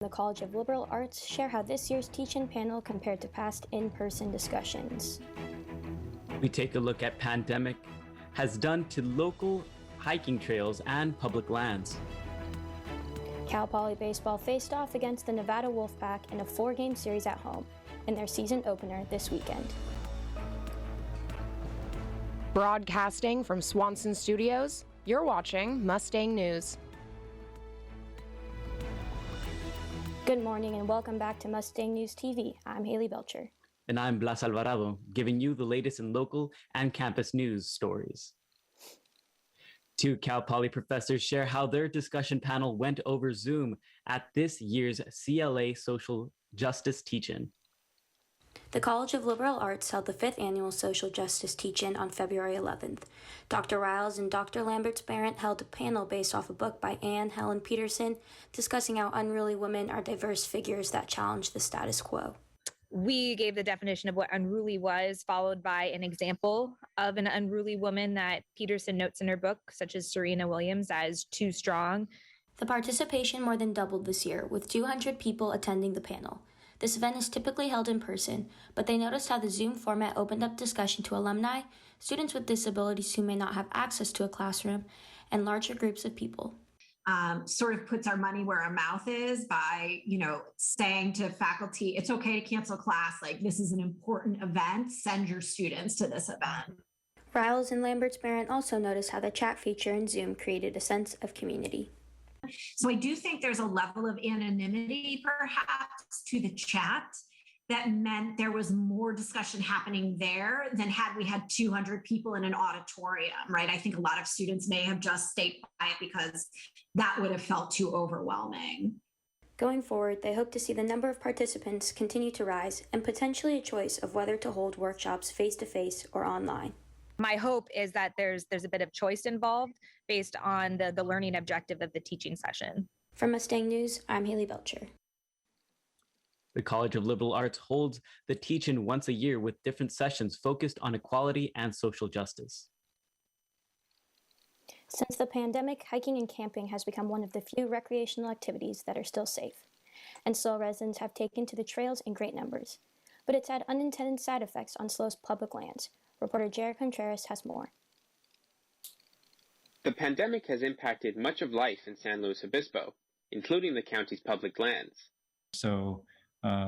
The College of Liberal Arts share how this year's teach-in panel compared to past in-person discussions. We take a look at pandemic has done to local hiking trails and public lands. Cal Poly baseball faced off against the Nevada Wolfpack in a 4-game series at home in their season opener this weekend. Broadcasting from Swanson Studios, you're watching Mustang News. Good morning and welcome back to Mustang News TV. I'm Haley Belcher. And I'm Blas Alvarado, giving you the latest in local and campus news stories. Two Cal Poly professors share how their discussion panel went over Zoom at this year's CLA Social Justice Teach-In. The College of Liberal Arts held the 5th annual Social Justice Teach-In on February 11th. Dr. Riles and Dr. Lamberts-Barrett held a panel based off a book by Anne Helen Peterson discussing how unruly women are diverse figures that challenge the status quo. We gave the definition of what unruly was, followed by an example of an unruly woman that Peterson notes in her book, such as Serena Williams, as too strong. The participation more than doubled this year, with 200 people attending the panel. This event is typically held in person, but they noticed how the Zoom format opened up discussion to alumni, students with disabilities who may not have access to a classroom, and larger groups of people. Sort of puts our money where our mouth is by, saying to faculty, it's okay to cancel class. Like, this is an important event. Send your students to this event. Riles and Lamberts-Barrett also noticed how the chat feature in Zoom created a sense of community. So I do think there's a level of anonymity, perhaps, to the chat that meant there was more discussion happening there than had we had 200 people in an auditorium, right? I think a lot of students may have just stayed quiet because that would have felt too overwhelming. Going forward, they hope to see the number of participants continue to rise and potentially a choice of whether to hold workshops face-to-face or online. My hope is that there's a bit of choice involved based on the learning objective of the teaching session. For Mustang News, I'm Haley Belcher. The College of Liberal Arts holds the Teach-In once a year with different sessions focused on equality and social justice. Since the pandemic, hiking and camping has become one of the few recreational activities that are still safe, and SLO residents have taken to the trails in great numbers. But it's had unintended side effects on SLO's public lands. Reporter Jared Contreras has more. The pandemic has impacted much of life in San Luis Obispo, including the county's public lands. So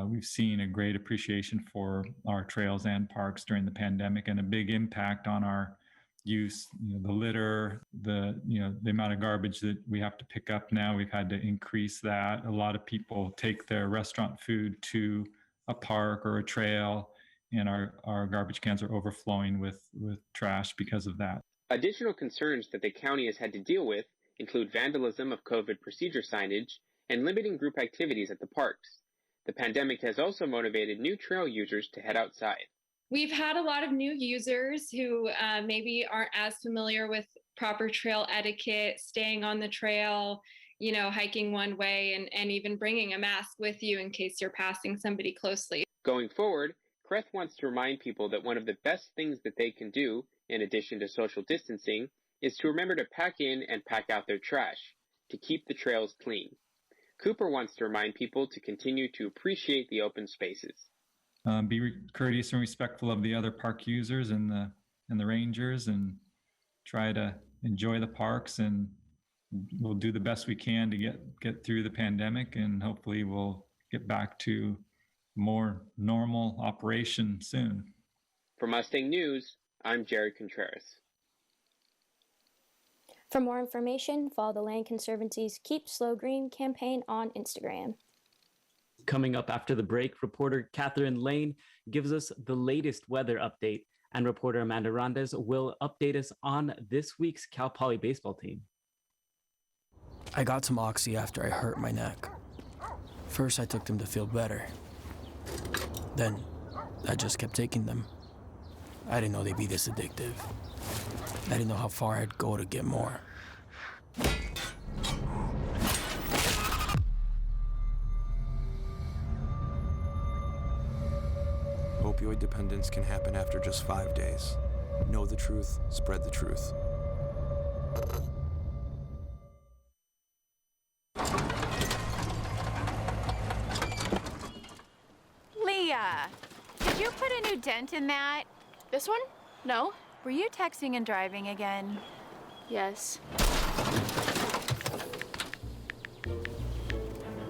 we've seen a great appreciation for our trails and parks during the pandemic and a big impact on our use, the litter, the amount of garbage that we have to pick up now. We've had to increase that. A lot of people take their restaurant food to a park or a trail, and our garbage cans are overflowing with trash because of that. Additional concerns that the county has had to deal with include vandalism of COVID procedure signage and limiting group activities at the parks. The pandemic has also motivated new trail users to head outside. We've had a lot of new users who maybe aren't as familiar with proper trail etiquette, staying on the trail, hiking one way, and even bringing a mask with you in case you're passing somebody closely. Going forward, Creth wants to remind people that one of the best things that they can do, in addition to social distancing, is to remember to pack in and pack out their trash, to keep the trails clean. Cooper wants to remind people to continue to appreciate the open spaces. Be courteous and respectful of the other park users and the rangers, and try to enjoy the parks, and we'll do the best we can to get through the pandemic, and hopefully we'll get back to more normal operation soon. For Mustang News, I'm Jared Contreras. For more information, follow the Land Conservancy's Keep SLO Green campaign on Instagram. Coming up after the break, reporter Catherine Lane gives us the latest weather update, and reporter Amanda Rondes will update us on this week's Cal Poly baseball team. I got some Oxy after I hurt my neck. First, I took them to feel better. Then, I just kept taking them. I didn't know they'd be this addictive. I didn't know how far I'd go to get more. Opioid dependence can happen after just 5 days. Know the truth, spread the truth. Leah, did you put a new dent in that? This one? No. Were you texting and driving again? Yes.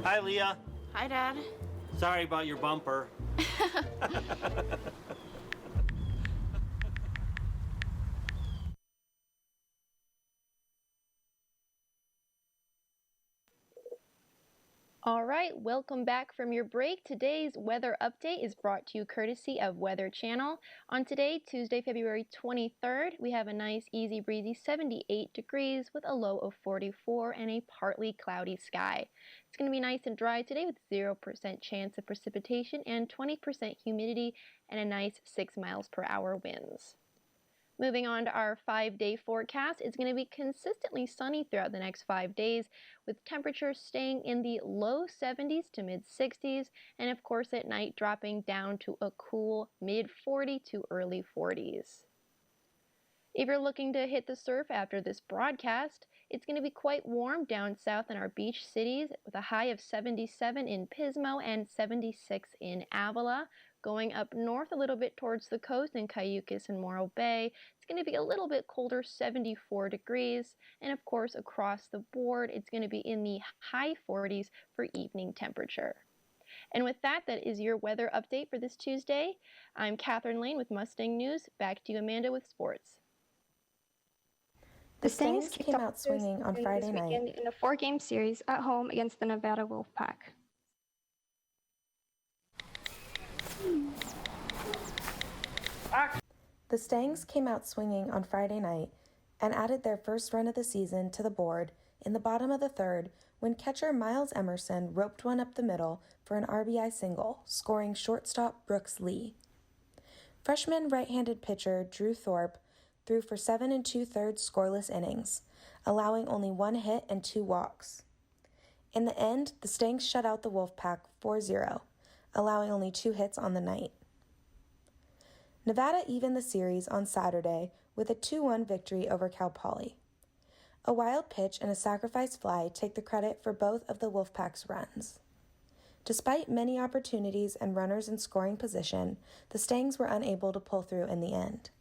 Hi, Leah. Hi, Dad. Sorry about your bumper. All right, welcome back from your break. Today's weather update is brought to you courtesy of Weather Channel. On today, Tuesday, February 23rd, we have a nice, easy breezy 78 degrees with a low of 44 and a partly cloudy sky. It's going to be nice and dry today with 0% chance of precipitation and 20% humidity and a nice 6 miles per hour winds. Moving on to our 5-day forecast, it's going to be consistently sunny throughout the next 5 days, with temperatures staying in the low 70s to mid 60s, and of course at night dropping down to a cool mid 40 to early 40s. If you're looking to hit the surf after this broadcast, it's going to be quite warm down south in our beach cities with a high of 77 in Pismo and 76 in Avila. Going up north a little bit towards the coast in Cayucos and Morro Bay, it's going to be a little bit colder, 74 degrees. And of course, across the board, it's going to be in the high 40s for evening temperature. And with that, that is your weather update for this Tuesday. I'm Catherine Lane with Mustang News. Back to you, Amanda, with sports. The Stangs came out swinging on Friday night in a 4-game series at home against the Nevada Wolfpack. The Stangs came out swinging on Friday night and added their first run of the season to the board in the bottom of the third when catcher Miles Emerson roped one up the middle for an RBI single, scoring shortstop Brooks Lee. Freshman right-handed pitcher Drew Thorpe threw for 7 2/3 scoreless innings, allowing only 1 hit and 2 walks. In the end, the Stangs shut out the Wolfpack 4-0, allowing only 2 hits on the night. Nevada evened the series on Saturday with a 2-1 victory over Cal Poly. A wild pitch and a sacrifice fly take the credit for both of the Wolfpack's runs. Despite many opportunities and runners in scoring position, the Stangs were unable to pull through in the end.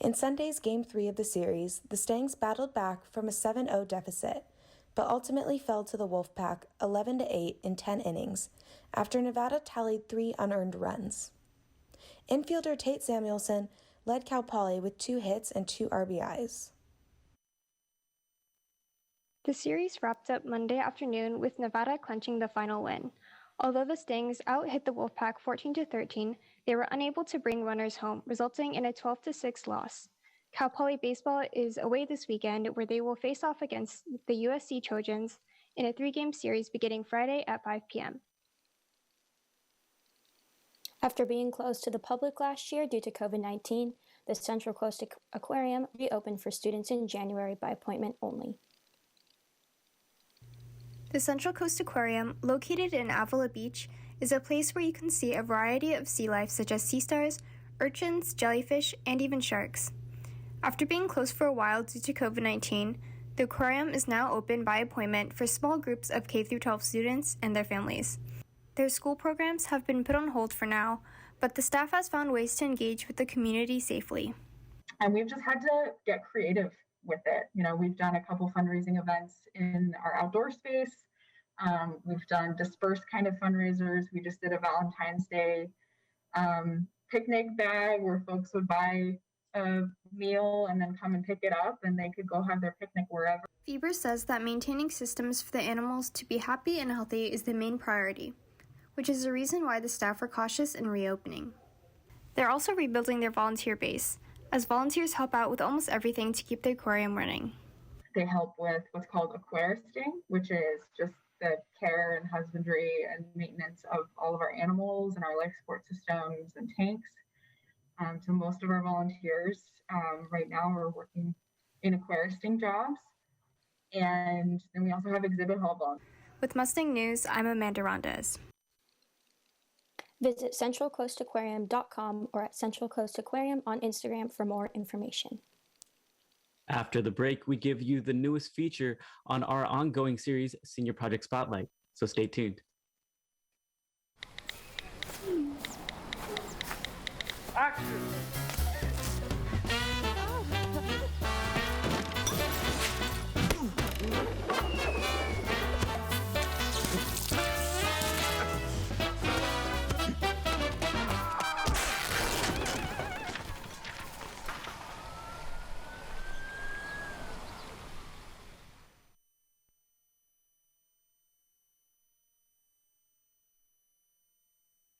In Sunday's Game 3 of the series, the Stangs battled back from a 7-0 deficit, but ultimately fell to the Wolfpack 11-8 in 10 innings after Nevada tallied 3 unearned runs. Infielder Tate Samuelson led Cal Poly with 2 hits and 2 RBIs. The series wrapped up Monday afternoon with Nevada clinching the final win. Although the Stangs out-hit the Wolfpack 14-13, they were unable to bring runners home, resulting in a 12-6 loss. Cal Poly baseball is away this weekend, where they will face off against the USC Trojans in a 3-game series beginning Friday at 5 p.m. After being closed to the public last year due to COVID-19, the Central Coast Aquarium reopened for students in January by appointment only. The Central Coast Aquarium, located in Avila Beach, is a place where you can see a variety of sea life such as sea stars, urchins, jellyfish, and even sharks. After being closed for a while due to COVID-19, the aquarium is now open by appointment for small groups of K-12 students and their families. Their school programs have been put on hold for now, but the staff has found ways to engage with the community safely. And we've just had to get creative with it. You know, we've done a couple fundraising events in our outdoor space. We've done dispersed kind of fundraisers. We just did a Valentine's Day picnic bag where folks would buy a meal and then come and pick it up, and they could go have their picnic wherever. Feber says that maintaining systems for the animals to be happy and healthy is the main priority, which is the reason why the staff are cautious in reopening. They're also rebuilding their volunteer base, as volunteers help out with almost everything to keep the aquarium running. They help with what's called aquaristing, which is just the care and husbandry and maintenance of all of our animals and our life support systems and tanks. So most of our volunteers right now are working in aquaristing jobs. And then we also have exhibit hall volunteers. With Mustang News, I'm Amanda Rondez. Visit centralcoastaquarium.com or at Central Coast Aquarium on Instagram for more information. After the break, we give you the newest feature on our ongoing series, Senior Project Spotlight. So stay tuned. Action!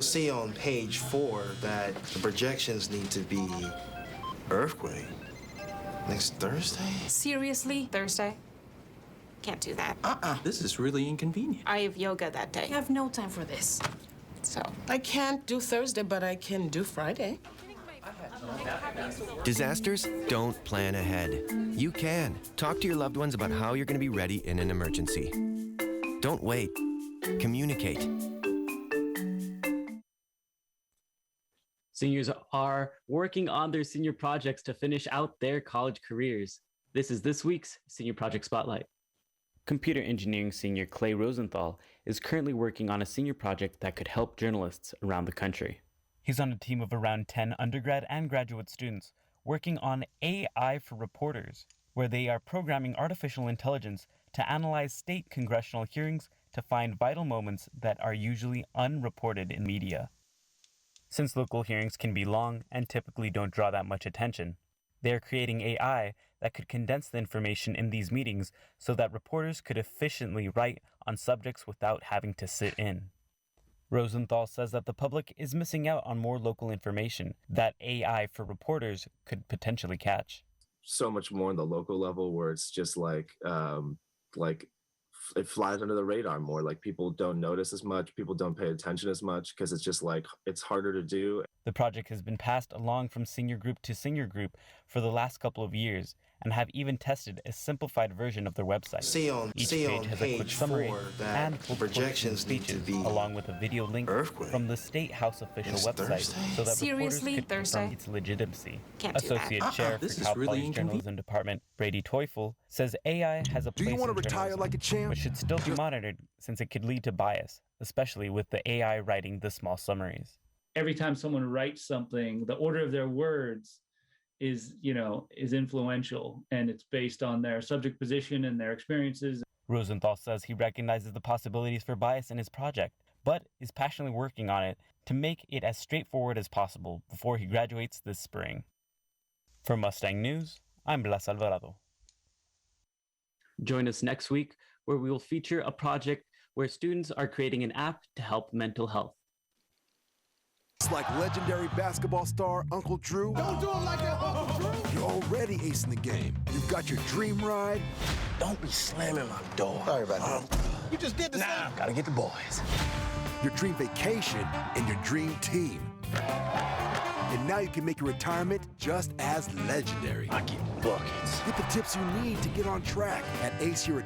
See on page 4 that the projections need to be earthquake next Thursday. Seriously? Thursday? Can't do that. This is really inconvenient. I have yoga that day. I have no time for this. So. I can't do Thursday, but I can do Friday. Disasters don't plan ahead. You can. Talk to your loved ones about how you're going to be ready in an emergency. Don't wait. Communicate. Seniors are working on their senior projects to finish out their college careers. This is this week's Senior Project Spotlight. Computer engineering senior Clay Rosenthal is currently working on a senior project that could help journalists around the country. He's on a team of around 10 undergrad and graduate students working on AI for Reporters, where they are programming artificial intelligence to analyze state congressional hearings to find vital moments that are usually unreported in media. Since local hearings can be long and typically don't draw that much attention, they are creating AI that could condense the information in these meetings so that reporters could efficiently write on subjects without having to sit in. Rosenthal says that the public is missing out on more local information that AI for Reporters could potentially catch. So much more on the local level where it's just like it flies under the radar more. Like people don't notice as much, people don't pay attention as much because it's just like it's harder to do. The project has been passed along from senior group to senior group for the last couple of years and have even tested a simplified version of their website. Each page has a quick summary and projections speeches along with a video link from the State House official website so that reporters could confirm its legitimacy. Associate Chair for Cal Poly's Journalism Department, Brady Teufel, says AI has a place in journalism, but should still be monitored since it could lead to bias, especially with the AI writing the small summaries. Every time someone writes something, the order of their words is influential, and it's based on their subject position and their experiences. Rosenthal says he recognizes the possibilities for bias in his project, but is passionately working on it to make it as straightforward as possible before he graduates this spring. For Mustang News, I'm Blas Alvarado. Join us next week where we will feature a project where students are creating an app to help mental health. It's like legendary basketball star Uncle Drew. Don't do him like that, Uncle Drew! You're already acing the game. You've got your dream ride. Don't be slamming my door. Sorry about that. You just did the same. Gotta get the boys. Your dream vacation and your dream team. And now you can make your retirement just as legendary. I get buckets. Get the tips you need to get on track at Ace Your